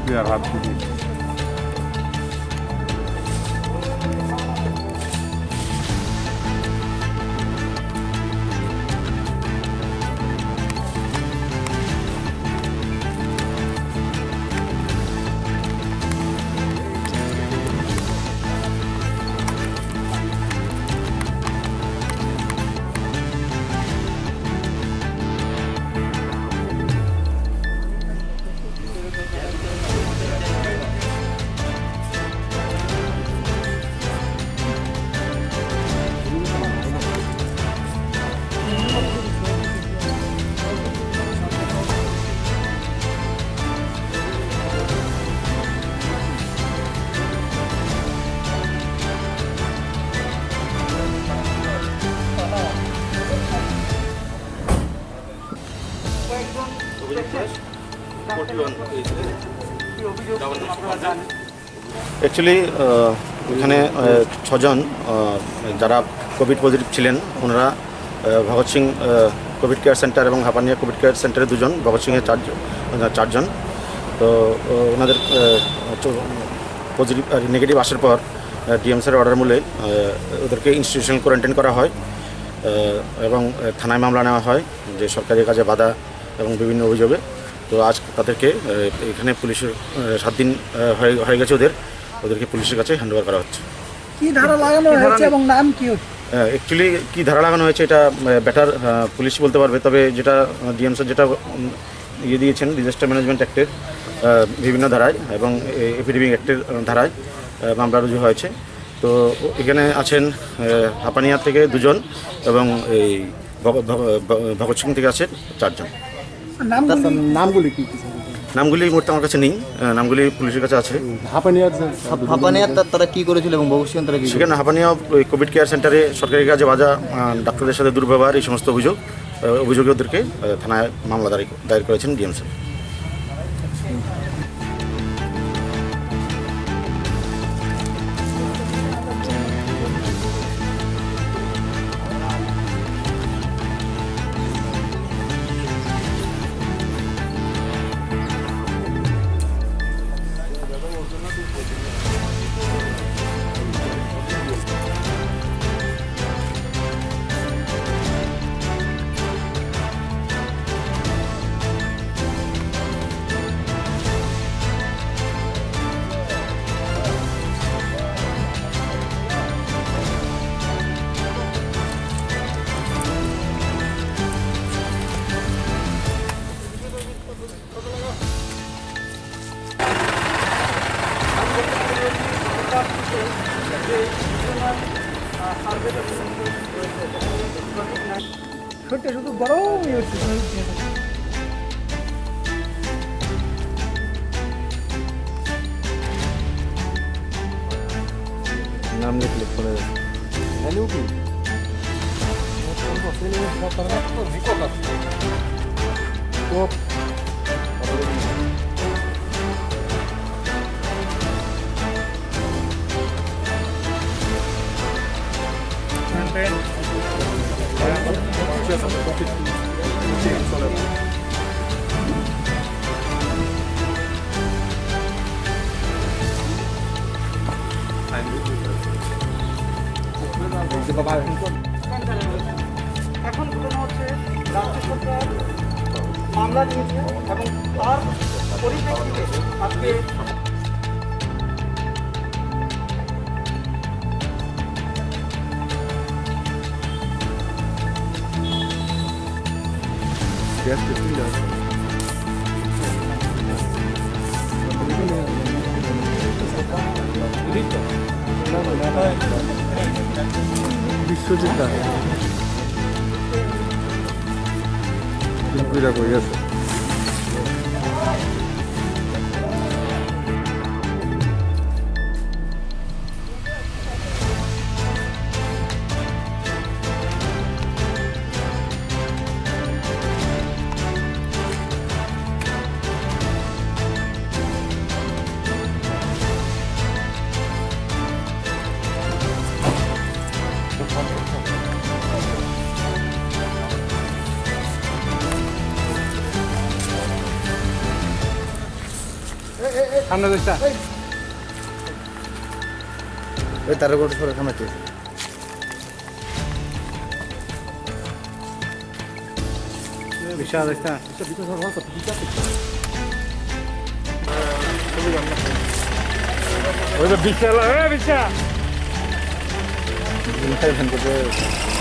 We are happy. Actually এখানে 6 জন যারা Covid positive ছিলেন ওনারা Bhagat Singh Covid care centre এবং হাপানিয়া কোভিড কেয়ার সেন্টারে 2 জন, ভগৎ সিংয়ের 4 জন। তো ওনাদের পজিটিভ নেগেটিভ আসার পর ডিএমসির অর্ডার মূলে ওদেরকে ইনস্টিটিউশনাল কোয়ারেন্টাইন করা হয় এবং থানায় মামলা নেওয়া হয় যে সরকারি কাজে বাধা এবং বিভিন্ন অভিযোগে। তো আজ তাদেরকে এখানে পুলিশের 7 দিন হয়ে গেছে, ওদেরকে পুলিশের কাছে হ্যান্ডওভার করা হচ্ছে। কি ধারা লাগানো হয়েছে এবং নাম কি? অ্যাকচুয়ালি কী ধারা লাগানো হয়েছে এটা বেটার পুলিশ বলতে পারবে, তবে যেটা ডিএমসি যেটা দিয়েছেন ডিজাস্টার ম্যানেজমেন্ট অ্যাক্টের বিভিন্ন ধারায় এবং এপিডেমিক অ্যাক্টের ধারায় মামলা রুজু হয়েছে। তো এখানে আছেন হাপানিয়া থেকে 2 জন এবং এই ভগৎ সিং থেকে আছে 4 জন। নামগুলি কি? নামগুলি এই মুহূর্তে আমার কাছে নেই, নামগুলি পুলিশের কাছে আছে। হাপানিয়ার তারা কি করেছিল এবং ভগৎ সিং তারা কি? সেখানে হাপানিয়া কোভিড কেয়ার সেন্টারে সরকারি কাজে বাধা, ডাক্তারদের সাথে দুর্ব্যবহার, এই সমস্ত অভিযোগে ওদেরকে থানায় মামলা দায়ের করেছেন ডিএমসি। শুধু গরমই হচ্ছে। নাম লিখলে পরে এখন ঘটনা হচ্ছে রাজ্য সরকার মামলা নিয়েছে এবং তার পরিপ্রেক্ষিতে আজকে বিশ্বজিৎ শিল্পীরা কই আছে সামনে দেখছা ওই তার উপর সরে সামনে তুই বিশাল দেখছা ওই তো বিশাল বিশাল ভ্যান করতে